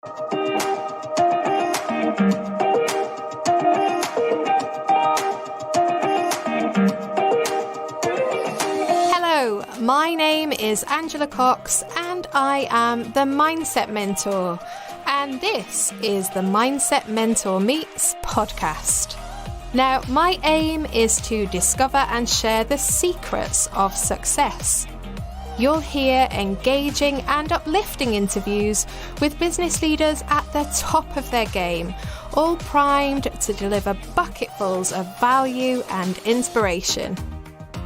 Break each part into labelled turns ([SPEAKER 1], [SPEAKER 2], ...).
[SPEAKER 1] Hello, my name is Angela Cox and I am the Mindset Mentor. And this is the Mindset Mentor Meets podcast. Now, my aim is to discover and share the secrets of success. You'll hear engaging and uplifting interviews with business leaders at the top of their game, all primed to deliver bucketfuls of value and inspiration.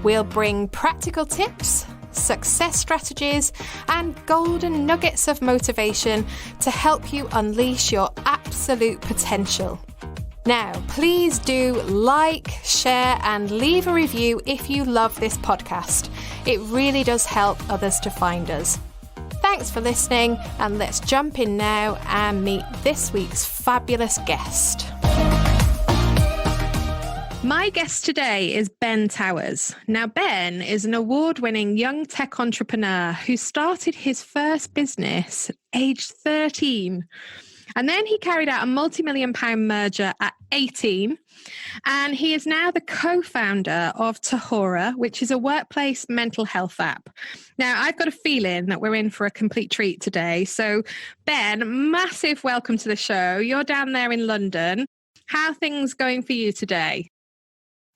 [SPEAKER 1] We'll bring practical tips, success strategies, and golden nuggets of motivation to help you unleash your absolute potential. Now, please do like, share, and leave a review if you love this podcast. It really does help others to find us. Thanks for listening, and let's jump in now and meet this week's fabulous guest. My guest today is Ben Towers. Now, Ben is an award-winning young tech entrepreneur who started his first business at age 13. And then he carried out a multi-million-pound merger at 18. And he is now the co-founder of Tahora, which is a workplace mental health app. Now, I've got a feeling that we're in for a complete treat today. So, Ben, massive welcome to the show. You're down there in London. How are things going for you today?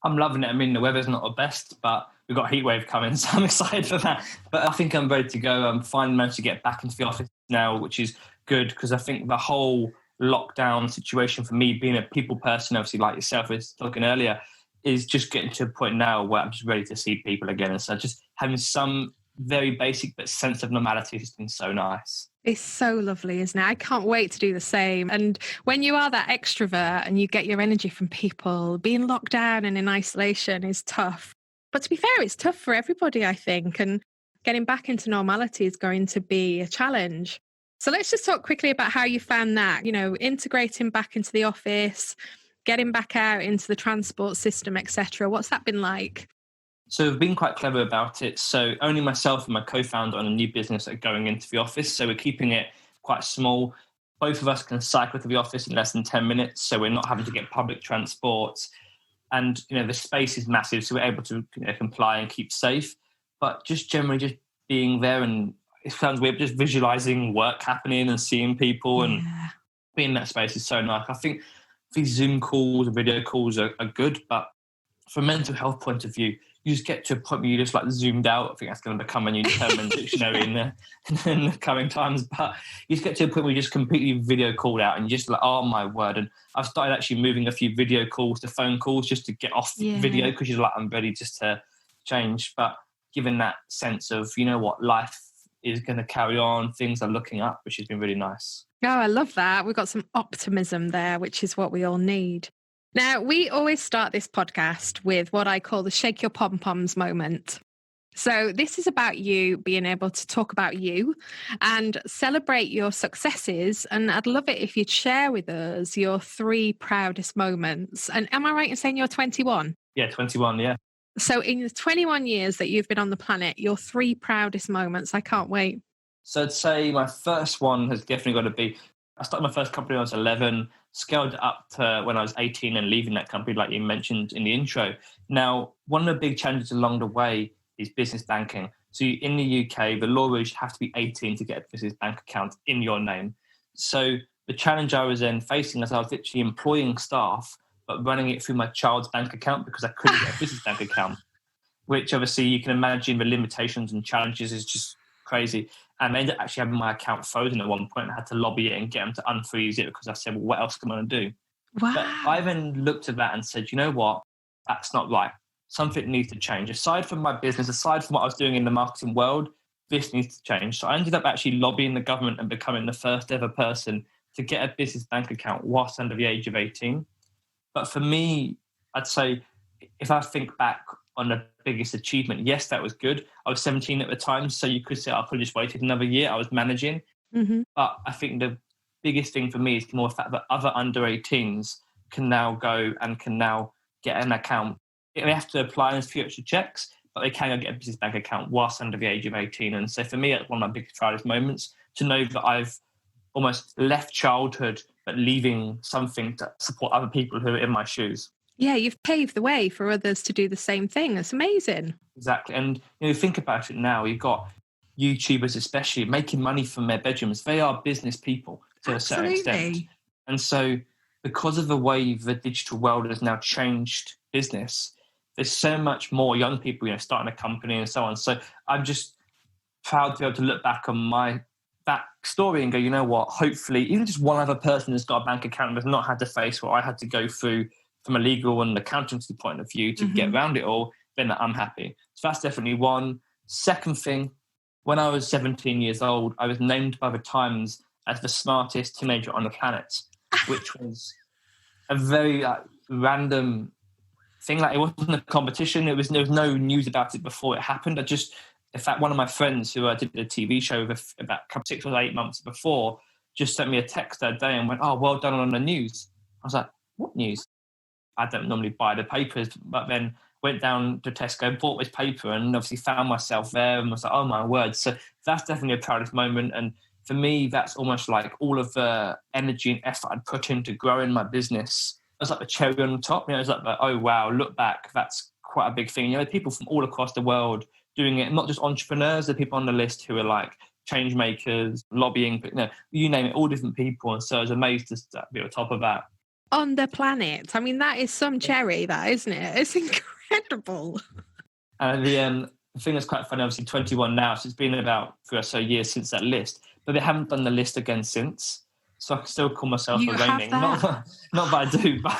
[SPEAKER 2] I'm loving it. I mean, the weather's not the best, but we've got a heat wave coming, so I'm excited for that. But I think I'm ready to go. I'm finally managed to get back into the office now, which is good because I think the whole lockdown situation for me, being a people person, obviously like yourself was talking earlier, is just getting to a point now where I'm just ready to see people again. And so just having some very basic but sense of normality has been so nice.
[SPEAKER 1] It's so lovely, isn't it? I can't wait to do the same. And when you are that extrovert and you get your energy from people, being locked down and in isolation is tough. But to be fair, it's tough for everybody, I think. And getting back into normality is going to be a challenge. So let's just talk quickly about how you found that, integrating back into the office, getting back out into the transport system, etc. What's that been like?
[SPEAKER 2] So we've been quite clever about it. So only myself and my co-founder on a new business are going into the office. So we're keeping it quite small. Both of us can cycle to the office in less than 10 minutes. So we're not having to get public transport. And, the space is massive. So we're able to comply and keep safe. But just generally just being there, and it sounds weird, just visualizing work happening and seeing people and being in that space is so nice. I think these Zoom calls and video calls are good. But from a mental health point of view, you just get to a point where you just zoomed out. I think that's going to become a new term in the dictionary in the coming times. But you just get to a point where you just completely video called out and you're just like, oh my word. And I've started actually moving a few video calls to phone calls just to get off video because you're like, I'm ready just to change. But given that sense of, life is going to carry on, things are looking up, which has been really nice.
[SPEAKER 1] Oh, I love that. We've got some optimism there, which is what we all need. Now, we always start this podcast with what I call the shake your pom-poms moment. So this is about you being able to talk about you and celebrate your successes. And I'd love it if you'd share with us your 3 proudest moments. And am I right in saying you're 21?
[SPEAKER 2] Yeah, 21, yeah.
[SPEAKER 1] So in the 21 years that you've been on the planet, your 3 proudest moments. I can't wait.
[SPEAKER 2] So I'd say my first one has definitely got to be, I started my first company when I was 11, scaled it up to when I was 18 and leaving that company like you mentioned in the intro. Now, one of the big challenges along the way is business banking. So in the UK, the law is you have to be 18 to get a business bank account in your name. So the challenge I was then facing is I was literally employing staff, but running it through my child's bank account because I couldn't get a business bank account, which obviously you can imagine the limitations and challenges is just crazy. And I ended up actually having my account frozen at one point. I had to lobby it and get them to unfreeze it because I said, well, what else can I do?
[SPEAKER 1] Wow.
[SPEAKER 2] But I then looked at that and said, you know what? That's not right. Something needs to change. Aside from my business, aside from what I was doing in the marketing world, this needs to change. So I ended up actually lobbying the government and becoming the first ever person to get a business bank account whilst under the age of 18. But for me, I'd say if I think back on the biggest achievement, yes, that was good. I was 17 at the time, so you could say I could have just waited another year. I was managing. Mm-hmm. But I think the biggest thing for me is more the fact that other under 18s can now go and can now get an account. They have to apply a few extra checks, but they can go get a business bank account whilst under the age of 18. And so for me, that's one of my biggest proudest moments to know that I've almost left childhood, but leaving something to support other people who are in my shoes.
[SPEAKER 1] Yeah, you've paved the way for others to do the same thing. It's amazing.
[SPEAKER 2] Exactly. And think about it now. You've got YouTubers especially making money from their bedrooms. They are business people to a certain extent. And so because of the way the digital world has now changed business, there's so much more young people, starting a company and so on. So I'm just proud to be able to look back on that story and go, you know what, hopefully even just one other person has got a bank account and has not had to face what I had to go through from a legal and accountancy point of view to get around it all, then I'm happy. So that's definitely one. Second thing, when I was 17 years old, I was named by the Times as the smartest teenager on the planet, which was a very random thing. Like, it wasn't a competition. There was no news about it before it happened. In fact, one of my friends who I did a TV show with about 6 or 8 months before just sent me a text that day and went, "Oh, well done on the news." I was like, "What news?" I don't normally buy the papers, but then went down to Tesco, bought this paper, and obviously found myself there and was like, oh my word. So that's definitely a proudest moment. And for me, that's almost like all of the energy and effort I'd put into growing my business. It was like the cherry on the top. It's like, oh wow, look back, that's quite a big thing. People from all across the world doing it, not just entrepreneurs, there are people on the list who are like change makers, lobbying, but you name it, all different people. And so I was amazed to be on top of that.
[SPEAKER 1] On the planet. I mean, that is some cherry, that, isn't it? It's incredible.
[SPEAKER 2] And the thing that's quite funny, obviously 21 now, so it's been about 3 or so years since that list, but they haven't done the list again since. So I can still call myself a reigning. Not that I do, but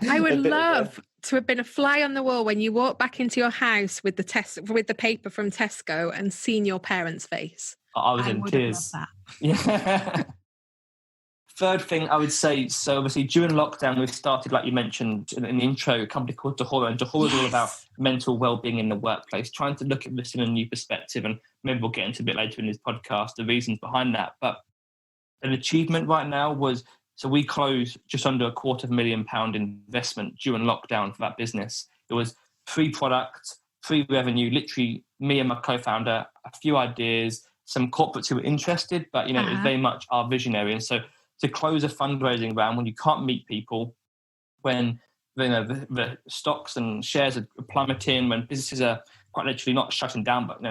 [SPEAKER 1] I would love to have been a fly on the wall when you walk back into your house with the paper from Tesco and seen your parents' face.
[SPEAKER 2] I was in tears. Yeah. Third thing I would say, so obviously during lockdown, we've started, like you mentioned in the intro, a company called Tahora. And Tahora is all about mental well-being in the workplace, trying to look at this in a new perspective. And maybe we'll get into a bit later in this podcast, the reasons behind that. But an achievement right now was, so we closed just under £250,000 investment during lockdown for that business. It was pre-product, pre-revenue, literally me and my co-founder, a few ideas, some corporates who were interested, but it was very much our visionary. And so to close a fundraising round when you can't meet people, when the stocks and shares are plummeting, when businesses are quite literally not shutting down, but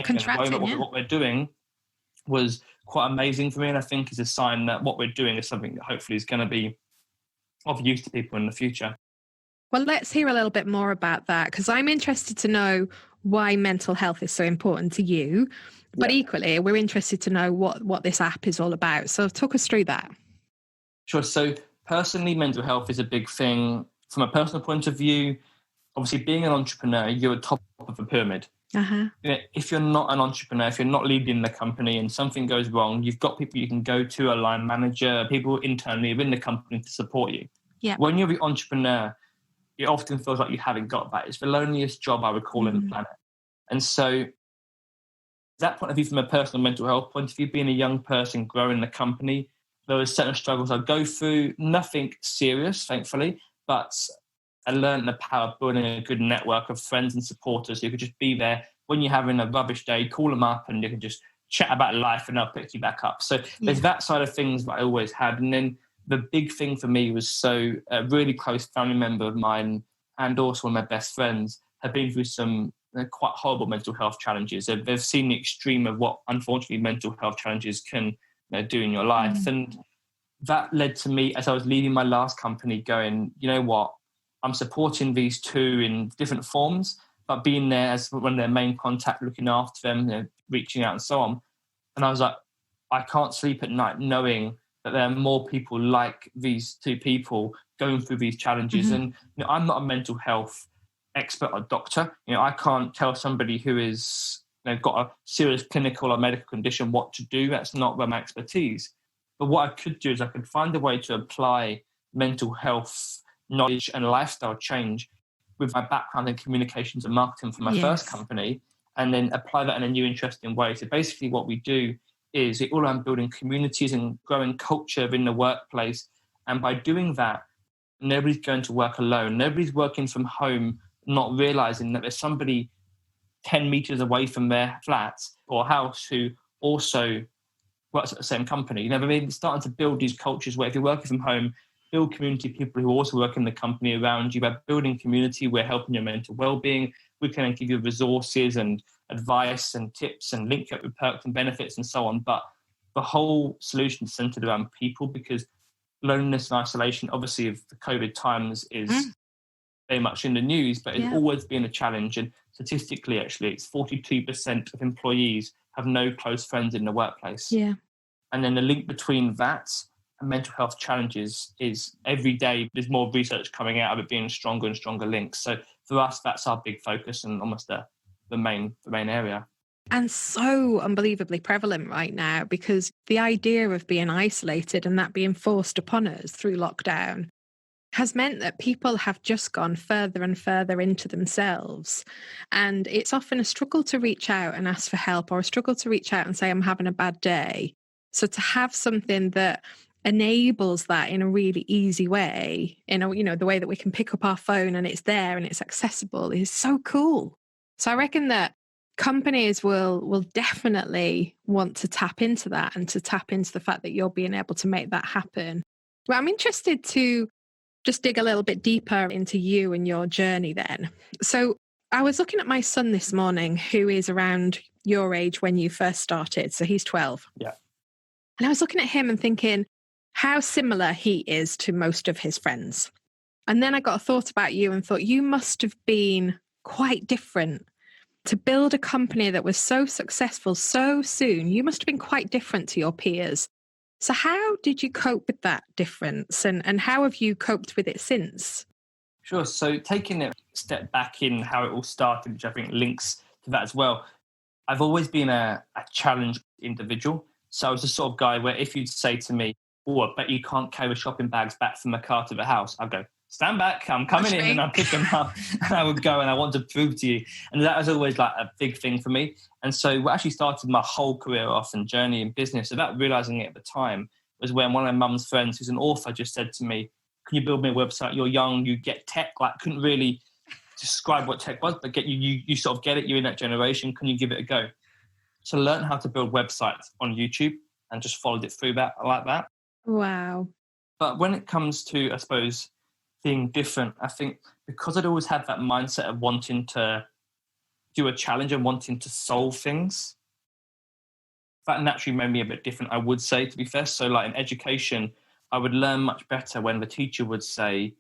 [SPEAKER 2] contracting. What we're doing was quite amazing for me, and I think is a sign that what we're doing is something that hopefully is going to be of use to people in the future.
[SPEAKER 1] Well, let's hear a little bit more about that, because I'm interested to know why mental health is so important to you. But equally, we're interested to know what this app is all about. So talk us through that.
[SPEAKER 2] Sure. So personally, mental health is a big thing. From a personal point of view, obviously being an entrepreneur, you're at top of the pyramid. If you're not an entrepreneur, if you're not leading the company and something goes wrong, you've got people you can go to, a line manager, people internally within the company to support you. Yeah. When you're the entrepreneur, it often feels like you haven't got that. It's the loneliest job I would call on the planet. And so that point of view, from a personal mental health point of view, being a young person growing the company, there were certain struggles I go through, nothing serious, thankfully, but I learned the power of building a good network of friends and supporters who could just be there when you're having a rubbish day, call them up and you can just chat about life and they'll pick you back up. So there's that side of things that I always had. And then the big thing for me was, so a really close family member of mine and also one of my best friends have been through some quite horrible mental health challenges. They've seen the extreme of what, unfortunately, mental health challenges can do in your life. And that led to me, as I was leaving my last company, going, you know what, I'm supporting these two in different forms, but being there as one of their main contact, looking after them, reaching out and so on. And I was like, I can't sleep at night knowing that there are more people like these two people going through these challenges. And I'm not a mental health expert or doctor. I can't tell somebody who is got a serious clinical or medical condition what to do. That's not where my expertise. But what I could do is I could find a way to apply mental health knowledge and lifestyle change with my background in communications and marketing from my first company, and then apply that in a new, interesting way. So basically what we do is it all around building communities and growing culture in the workplace. And by doing that, nobody's going to work alone. Nobody's working from home, not realizing that there's somebody 10 meters away from their flat or house who also works at the same company. They've been starting to build these cultures where if you're working from home, build community, people who also work in the company around you. By building community, we're helping your mental well-being. We can give you resources and advice and tips and link you up with perks and benefits and so on. But the whole solution is centered around people, because loneliness and isolation, obviously, of the COVID times is very much in the news, but it's always been a challenge. And statistically, actually, it's 42% of employees have no close friends in the workplace.
[SPEAKER 1] Yeah.
[SPEAKER 2] And then the link between that and mental health challenges is every day there's more research coming out of it being stronger and stronger links. So for us, that's our big focus and almost the main area.
[SPEAKER 1] And so unbelievably prevalent right now, because the idea of being isolated and that being forced upon us through lockdown has meant that people have just gone further and further into themselves. And it's often a struggle to reach out and ask for help, or a struggle to reach out and say, I'm having a bad day. So to have something that enables that in a really easy way, the way that we can pick up our phone and it's there and it's accessible, is so cool. So I reckon that companies will definitely want to tap into that, and to tap into the fact that you're being able to make that happen. Well, I'm interested to just dig a little bit deeper into you and your journey then. So I was looking at my son this morning, who is around your age when you first started. So he's 12.
[SPEAKER 2] Yeah.
[SPEAKER 1] And I was looking at him and thinking how similar he is to most of his friends. And then I got a thought about you and thought, you must have been quite different. To build a company that was so successful so soon, you must have been quite different to your peers. So how did you cope with that difference, and how have you coped with it since?
[SPEAKER 2] Sure. So taking a step back in how it all started, which I think links to that as well, I've always been a challenged individual. So I was the sort of guy where if you'd say to me, oh, I bet you can't carry shopping bags back from the car to the house, I'd go, stand back, I'm coming in, and I'll pick them up. And I would go, and I want to prove to you. And that was always like a big thing for me. And so what actually started my whole career off and journey in business, without realizing it at the time, was when one of my mum's friends, who's an author, just said to me, can you build me a website? You're young, you get tech. Like, couldn't really describe what tech was, but you sort of get it. You're in that generation. Can you give it a go? So learn how to build websites on YouTube and just followed it through that like that.
[SPEAKER 1] Wow.
[SPEAKER 2] But when it comes to, I suppose, being different, I think because I'd always had that mindset of wanting to do a challenge and wanting to solve things, that naturally made me a bit different, I would say, to be fair. So like in education, I would learn much better when the teacher would say,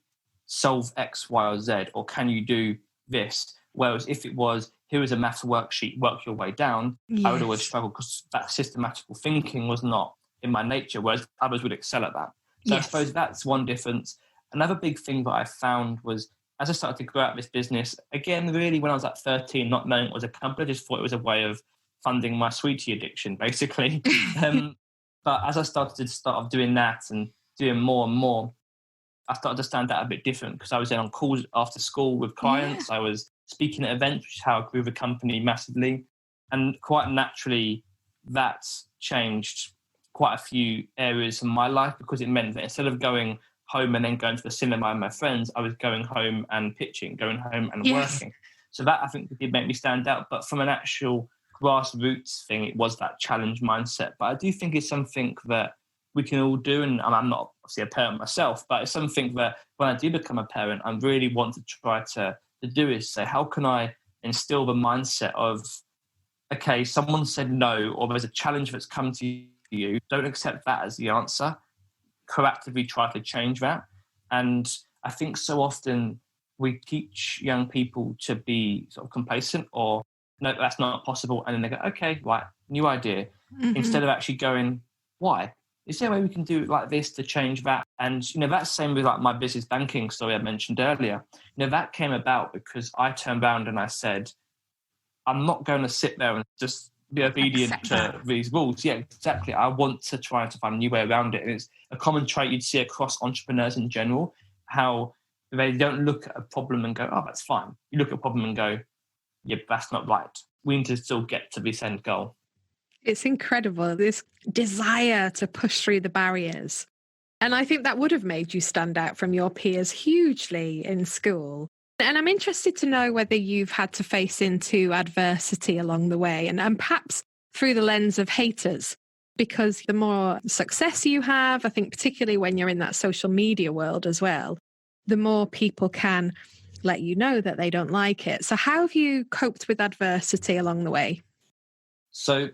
[SPEAKER 2] solve X, Y, or Z, or can you do this? Whereas if it was, here is a maths worksheet, work your way down, yes, I would always struggle because that systematical thinking was not in my nature, whereas others would excel at that. So yes, I suppose that's one difference. Another big thing that I found was, as I started to grow out this business, again, really when I was at 13, not knowing it was a company, I just thought it was a way of funding my sweetie addiction, basically. But as I started doing that and doing more and more, I started to stand out a bit different because I was then on calls after school with clients. Yeah. I was speaking at events, which is how I grew the company massively. And quite naturally, that's changed quite a few areas in my life because it meant that instead of going home and then going to the cinema with my friends, I was going home and pitching, going home and working. So that I think did make me stand out. But from an actual grassroots thing, it was that challenge mindset. But I do think it's something that we can all do. And I'm not obviously a parent myself, but it's something that when I do become a parent, I really want to try to do is say, how can I instill the mindset of, okay, someone said no, or there's a challenge that's come to you. Don't accept that as the answer. Proactively try to change that. And I think so often we teach young people to be sort of complacent or, no, that's not possible. And then they go, okay, right, new idea. Mm-hmm. Instead of actually going, why? Is there a way we can do it like this to change that? And, that's the same with like my business banking story I mentioned earlier. That came about because I turned around and I said, I'm not going to sit there and just be obedient to these rules. Yeah, exactly. I want to try to find a new way around it. And it's a common trait you'd see across entrepreneurs in general, how they don't look at a problem and go, oh, that's fine. You look at a problem and go, yeah, that's not right. We need to still get to this end goal.
[SPEAKER 1] It's incredible, this desire to push through the barriers. And I think that would have made you stand out from your peers hugely in school. And I'm interested to know whether you've had to face into adversity along the way and perhaps through the lens of haters. because the more success you have, I think particularly when you're in that social media world as well, the more people can let you know that they don't like it. So how have you coped with adversity along the way?
[SPEAKER 2] So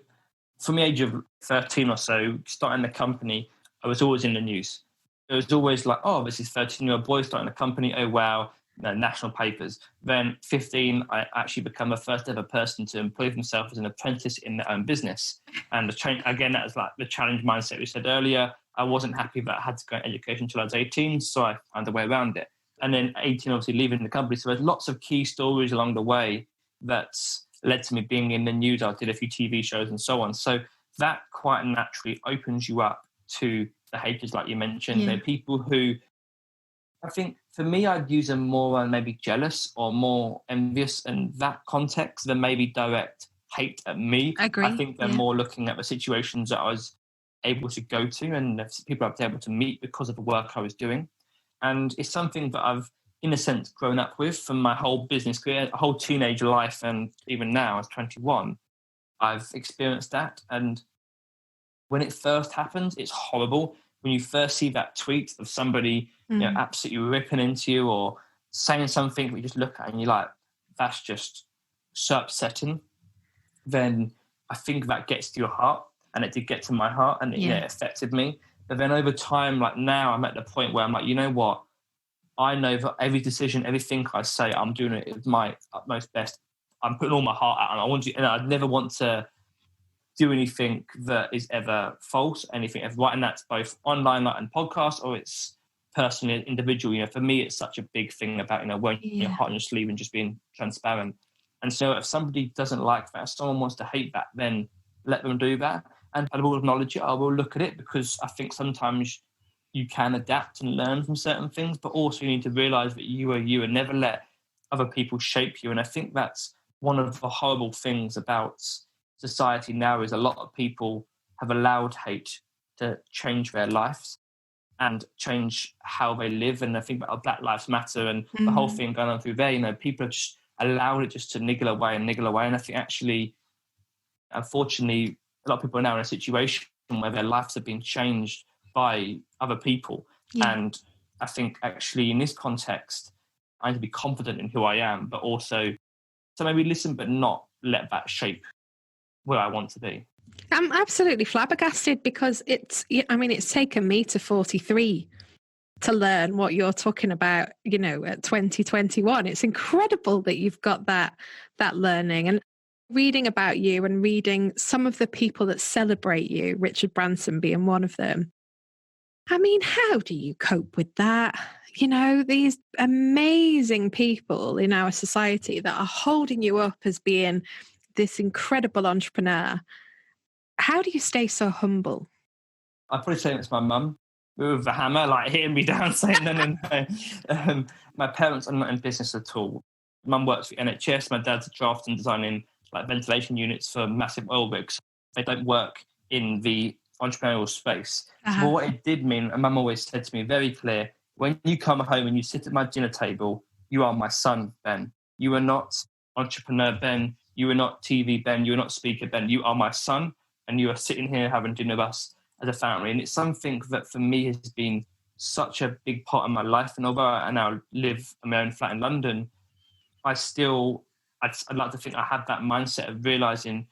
[SPEAKER 2] from the age of 13 or so, starting the company, I was always in the news. It was always like, oh, this is 13-year-old boy starting a company. Oh, wow. National papers. Then 15, I actually become the first ever person to employ himself as an apprentice in their own business. And the change, again, that was like the challenge mindset we said earlier. I wasn't happy that I had to go in education until I was 18, so I found a way around it. And then 18, obviously leaving the company. So there's lots of key stories along the way that's led to me being in the news. I did a few TV shows and so on. So that quite naturally opens you up to the haters, like you mentioned. They're people who, I think for me, I'd use them more on maybe jealous or more envious in that context than maybe direct hate at me.
[SPEAKER 1] I agree.
[SPEAKER 2] I think they're more looking at the situations that I was able to go to and the people I was able to meet because of the work I was doing. And it's something that I've, in a sense, grown up with from my whole business career, whole teenage life, and even now as 21, I've experienced that. And when it first happens, it's horrible. When you first see that tweet of somebody absolutely ripping into you or saying something that you just look at and you're like, that's just so upsetting, then I think that gets to your heart. And it did get to my heart and it affected me. But then over time, like now I'm at the point where I'm like, you know what? I know that every decision, everything I say, I'm doing it with my utmost best. I'm putting all my heart out, and I'd never want to do anything that is ever false, anything ever right. And that's both online, like and podcast, or it's personally individual. For me, it's such a big thing about wearing your heart on your sleeve and just being transparent. And so, if somebody doesn't like that, if someone wants to hate that, then let them do that. And I will acknowledge it. I will look at it because I think sometimes you can adapt and learn from certain things, but also you need to realize that you are you and never let other people shape you. And I think that's one of the horrible things about society now is a lot of people have allowed hate to change their lives and change how they live. And I think about Black Lives Matter and the whole thing going on through there, people have just allowed it just to niggle away. And I think actually, unfortunately, a lot of people are now in a situation where their lives have been changed by other people. And I think actually in this context, I need to be confident in who I am, but also to maybe listen, but not let that shape where I want to be.
[SPEAKER 1] I'm absolutely flabbergasted because it's taken me to 43 to learn what you're talking about, at 2021. It's incredible that you've got that learning. And reading about you and reading some of the people that celebrate you, Richard Branson being one of them. I mean, how do you cope with that? These amazing people in our society that are holding you up as being this incredible entrepreneur. How do you stay so humble?
[SPEAKER 2] I'd probably say it's my mum with the hammer, like hitting me down, saying, no. My parents are not in business at all. Mum works for NHS. My dad's drafting and designing like ventilation units for massive oil rigs. They don't work in the entrepreneurial space. So what it did mean, and Mum always said to me very clear, when you come home and you sit at my dinner table, you are my son, Ben. You are not entrepreneur Ben. You are not TV Ben. You are not speaker Ben. You are my son, and you are sitting here having dinner with us as a family. And it's something that for me has been such a big part of my life. And although I now live in my own flat in London, I'd like to think I have that mindset of realizing,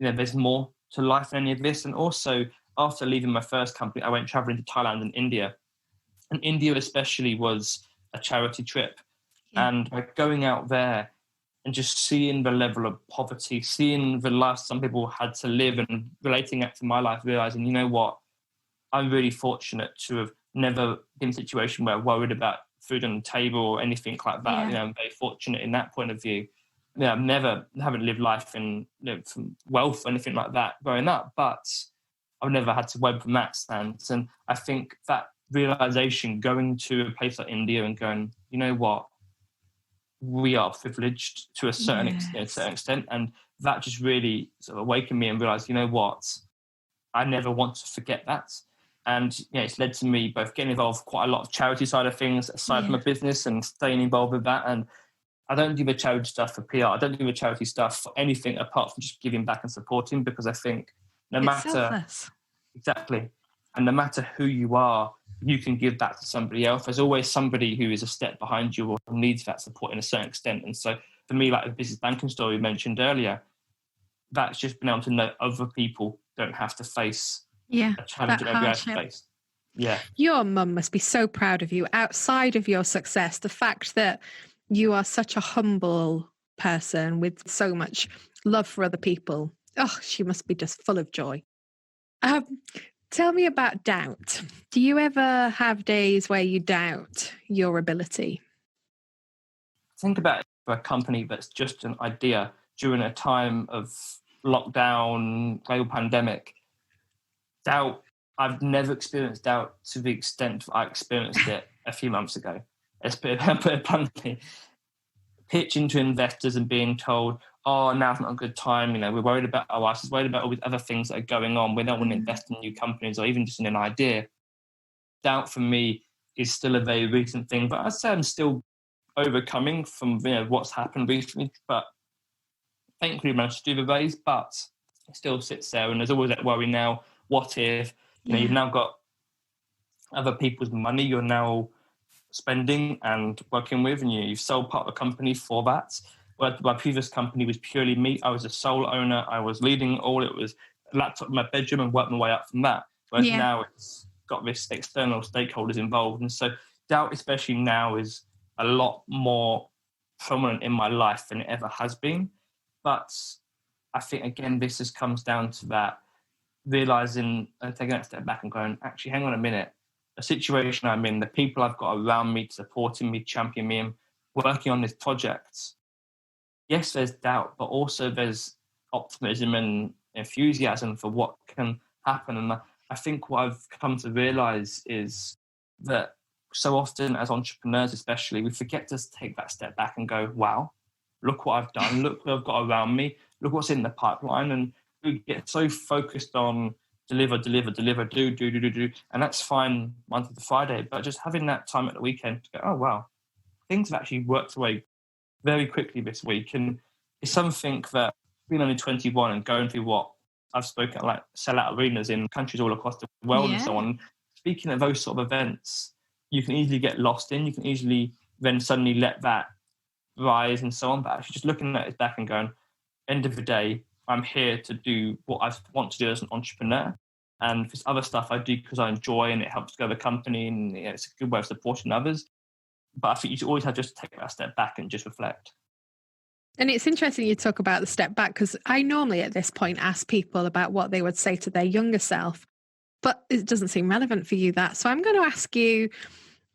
[SPEAKER 2] there's more to life than any of this. And also, after leaving my first company, I went traveling to Thailand and India. And India especially was a charity trip. Yeah. And by going out there and just seeing the level of poverty, seeing the life some people had to live and relating that to my life, realizing, you know what, I'm really fortunate to have never been in a situation where I'm worried about food on the table or anything like that. I'm very fortunate in that point of view. Haven't lived life in from wealth or anything like that growing up, but I've never had to worry from that stance. And I think that realization, going to a place like India and going, you know what, we are privileged to a certain extent, and that just really sort of awakened me and realized, you know what, I never want to forget that. And it's led to me both getting involved quite a lot of charity side of things aside from my business and staying involved with that. And I don't do the charity stuff for PR. I don't do the charity stuff for anything apart from just giving back and supporting, because I think no matter Exactly. And no matter who you are, you can give that to somebody else. There's always somebody who is a step behind you or needs that support in a certain extent. And so for me, like the business banking story we mentioned earlier, that's just been able to know other people don't have to face a challenge that maybe I face. Yeah.
[SPEAKER 1] Your mum must be so proud of you outside of your success. The fact that you are such a humble person with so much love for other people. Oh, she must be just full of joy. Tell me about doubt. Do you ever have days where you doubt your ability?
[SPEAKER 2] Think about it for a company that's just an idea during a time of lockdown, global pandemic. Doubt, I've never experienced doubt to the extent I experienced it a few months ago. Let's put it bluntly. Pitching to investors and being told, oh, now's not a good time. We're worried about our lives, worried about all these other things that are going on. We don't want to invest in new companies or even just in an idea. Doubt for me is still a very recent thing, but I'd say I'm still overcoming from what's happened recently. But thankfully, I managed to do the raise, but it still sits there. And there's always that worry now. What if you've now got other people's money you're now spending and working with, and you've sold part of the company for that. Where my previous company was purely me. I was a sole owner. I was leading all. It was a laptop in my bedroom and worked my way up from that. Whereas now it's got this external stakeholders involved. And so doubt, especially now, is a lot more prominent in my life than it ever has been. But I think, again, this just comes down to that realizing and taking that step back and going, actually, hang on a minute. The situation I'm in, the people I've got around me, supporting me, championing me, and working on this project. Yes, there's doubt, but also there's optimism and enthusiasm for what can happen. And I think what I've come to realize is that so often as entrepreneurs, especially, we forget to take that step back and go, wow, look what I've done. Look what I've got around me. Look what's in the pipeline. And we get so focused on deliver, do. And that's fine Monday to Friday. But just having that time at the weekend to go, oh, wow, things have actually worked away very quickly this week. And it's something that being only 21 and going through what I've spoken at, like sellout arenas in countries all across the world and so on. Speaking of those sort of events, you can easily get lost in. You can easily then suddenly let that rise and so on. But actually just looking at it back and going, end of the day, I'm here to do what I want to do as an entrepreneur. And this other stuff I do because I enjoy and it helps grow the company and it's a good way of supporting others. But I think you always have to just take that step back and just reflect.
[SPEAKER 1] And it's interesting you talk about the step back, because I normally at this point ask people about what they would say to their younger self, but it doesn't seem relevant for you, that. So I'm going to ask you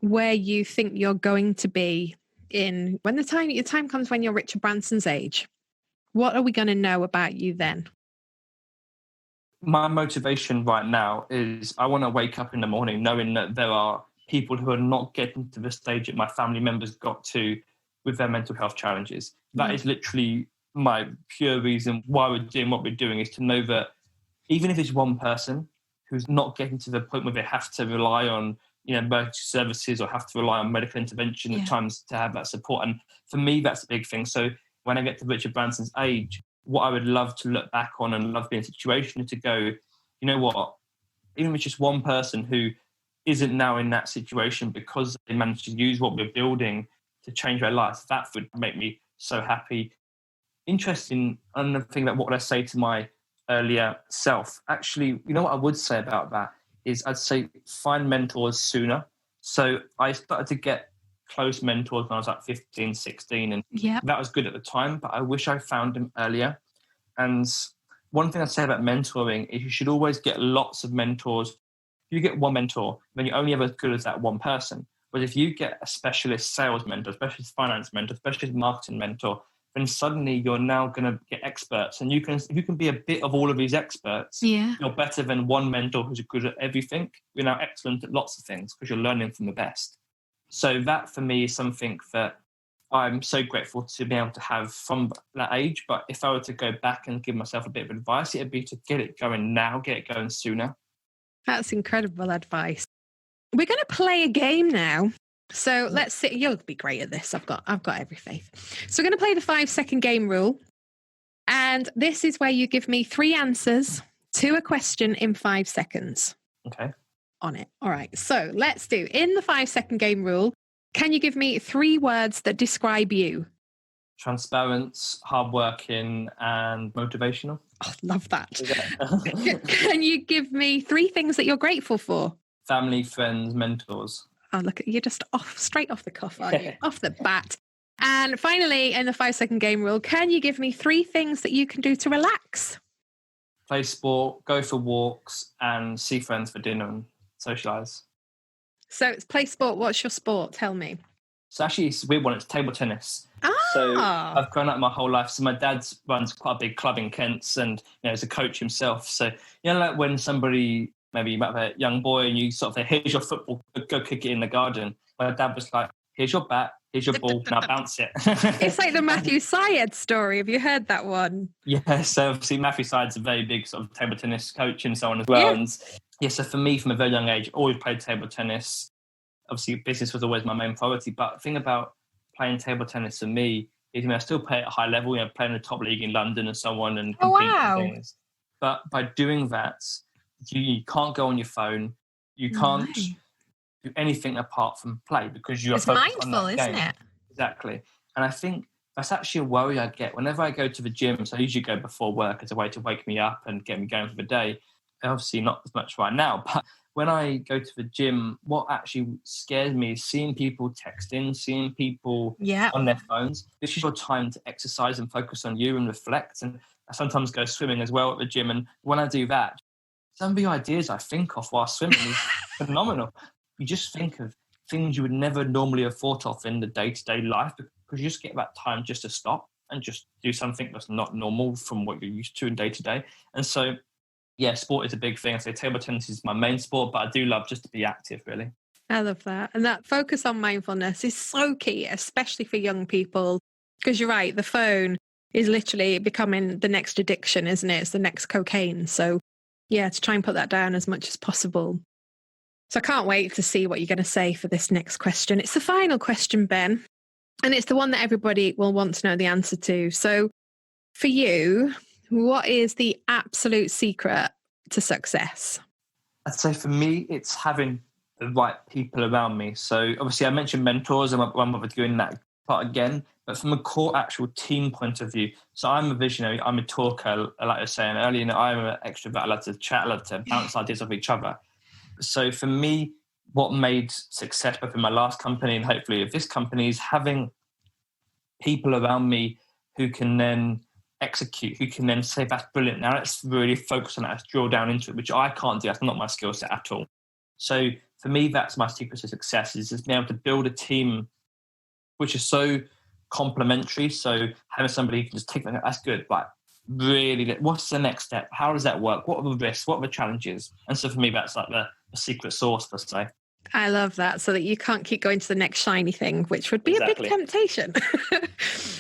[SPEAKER 1] where you think you're going to be in when your time comes when you're Richard Branson's age. What are we going to know about you then?
[SPEAKER 2] My motivation right now is I want to wake up in the morning knowing that there are people who are not getting to the stage that my family members got to with their mental health challenges. That is literally my pure reason why we're doing what we're doing, is to know that even if it's one person who's not getting to the point where they have to rely on emergency services or have to rely on medical intervention at times to have that support. And for me, that's a big thing. So when I get to Richard Branson's age, what I would love to look back on and love being in a situation to go, you know what, even if it's just one person who isn't now in that situation because they managed to use what we're building to change their life, that would make me so happy. Interesting, another thing, that what would I say to my earlier self? Actually, you know what I would say about that is I'd say find mentors sooner. So I started to get close mentors when I was like 15, 16, and that was good at the time, but I wish I found them earlier. And one thing I'd say about mentoring is you should always get lots of mentors. If you get one mentor, then you're only ever as good as that one person. But if you get a specialist sales mentor, specialist finance mentor, specialist marketing mentor, then suddenly you're now going to get experts. And if you can be a bit of all of these experts, you're better than one mentor who's good at everything. You're now excellent at lots of things because you're learning from the best. So that for me is something that I'm so grateful to be able to have from that age. But if I were to go back and give myself a bit of advice, it'd be to get it going now, get it going sooner.
[SPEAKER 1] That's incredible advice. We're going to play a game now. So let's see. You'll be great at this. I've got every faith. So we're going to play the 5-second game rule. And this is where you give me 3 answers to a question in 5 seconds.
[SPEAKER 2] Okay.
[SPEAKER 1] On it. All right. So let's do, in the 5-second game rule, can you give me 3 words that describe you?
[SPEAKER 2] Transparent, hardworking, and motivational.
[SPEAKER 1] Oh, love that. Can you give me 3 things that you're grateful for?
[SPEAKER 2] Family, friends, mentors.
[SPEAKER 1] Oh, look, you're just straight off the cuff, aren't you? Off the bat. And finally, in the 5-second game rule, can you give me 3 things that you can do to relax?
[SPEAKER 2] Play sport, go for walks, and see friends for dinner and socialise.
[SPEAKER 1] So it's play sport. What's your sport? Tell me.
[SPEAKER 2] So actually, it's a weird one. It's table tennis.
[SPEAKER 1] Ah.
[SPEAKER 2] So I've grown up my whole life. So my dad runs quite a big club in Kent, and is a coach himself. So like when somebody, maybe you might have a young boy, and you sort of say, "Here's your football, go kick it in the garden." My dad was like, "Here's your bat, here's your ball, now bounce it."
[SPEAKER 1] It's like the Matthew Syed story. Have you heard that one?
[SPEAKER 2] Yeah. So obviously Matthew Syed's a very big sort of table tennis coach and so on as well.
[SPEAKER 1] Yeah.
[SPEAKER 2] And so for me, from a very young age, always played table tennis. Obviously, business was always my main priority. But the thing about playing table tennis for me is, I still play at a high level, playing in the top league in London and so on, and compete and things. But by doing that, you can't go on your phone. You can't do anything apart from play because you're focused on that game. It's mindful, isn't it? Exactly. And I think that's actually a worry I get whenever I go to the gym. So I usually go before work as a way to wake me up and get me going for the day. Obviously not as much right now, but when I go to the gym, what actually scares me is seeing people texting, seeing people on their phones. This is your time to exercise and focus on you and reflect. And I sometimes go swimming as well at the gym. And when I do that, some of the ideas I think of while swimming is phenomenal. You just think of things you would never normally have thought of in the day-to-day life because you just get that time just to stop and just do something that's not normal from what you're used to in day-to-day. And so, sport is a big thing. I say table tennis is my main sport, but I do love just to be active, really.
[SPEAKER 1] I love that. And that focus on mindfulness is so key, especially for young people, because you're right, the phone is literally becoming the next addiction, isn't it? It's the next cocaine. So, to try and put that down as much as possible. So I can't wait to see what you're going to say for this next question. It's the final question, Ben, and it's the one that everybody will want to know the answer to. So for you, what is the absolute secret to success?
[SPEAKER 2] I'd say for me, it's having the right people around me. So obviously I mentioned mentors and I'm doing that part again, but from a core actual team point of view. So I'm a visionary, I'm a talker, like I was saying earlier, I'm an extrovert, I love to chat, I love to bounce ideas off each other. So for me, what made success both in my last company and hopefully with this company is having people around me who can then execute, who can then say, that's brilliant. Now let's really focus on that, let's drill down into it, which I can't do. That's not my skill set at all. So for me, that's my secret to success, is just being able to build a team which is so complementary. So having somebody who can just take that, that's good, but really, what's the next step? How does that work? What are the risks? What are the challenges? And so for me, that's like the secret sauce, per se.
[SPEAKER 1] I love that, so that you can't keep going to the next shiny thing, which would be a big temptation.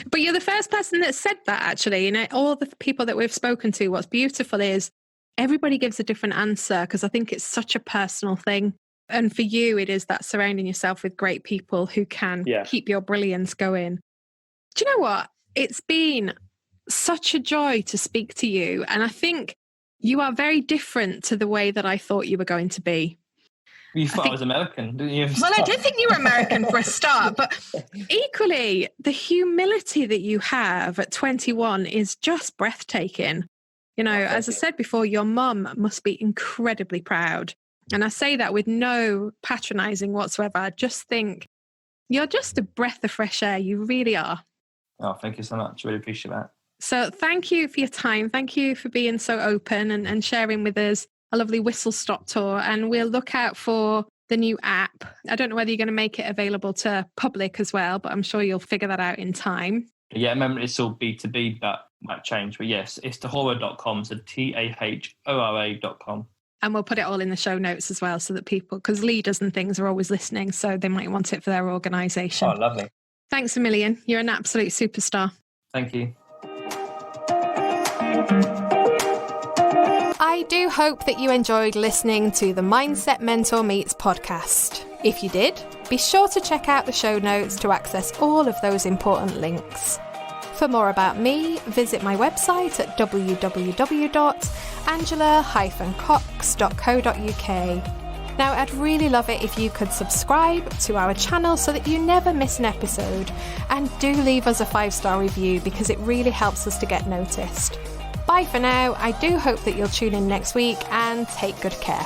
[SPEAKER 1] But you're the first person that said that, actually. All the people that we've spoken to, what's beautiful is everybody gives a different answer, because I think it's such a personal thing. And for you, it is that surrounding yourself with great people who can keep your brilliance going. Do you know what? It's been such a joy to speak to you. And I think you are very different to the way that I thought you were going to be.
[SPEAKER 2] You thought I was American, didn't you?
[SPEAKER 1] Well, I did think you were American for a start, but equally, the humility that you have at 21 is just breathtaking. As I said before, your mum must be incredibly proud. And I say that with no patronizing whatsoever. I just think you're just a breath of fresh air. You really are.
[SPEAKER 2] Oh, thank you so much. Really appreciate that.
[SPEAKER 1] So thank you for your time. Thank you for being so open and sharing with us a lovely whistle-stop tour. And we'll look out for the new app. I don't know whether you're going to make it available to public as well, but I'm sure you'll figure that out in time.
[SPEAKER 2] Yeah, remember it's all B2B, that might change. But yes, it's tahora.com, so tahora.com.
[SPEAKER 1] And we'll put it all in the show notes as well, so that people, because leaders and things are always listening, so they might want it for their organisation.
[SPEAKER 2] Oh, lovely.
[SPEAKER 1] Thanks a million. You're an absolute superstar.
[SPEAKER 2] Thank you.
[SPEAKER 1] I do hope that you enjoyed listening to the Mindset Mentor Meets podcast. If you did, be sure to check out the show notes to access all of those important links. For more about me, visit my website at www.angela-cox.co.uk. Now, I'd really love it if you could subscribe to our channel so that you never miss an episode, and do leave us a 5-star review because it really helps us to get noticed. Bye for now. I do hope that you'll tune in next week and take good care.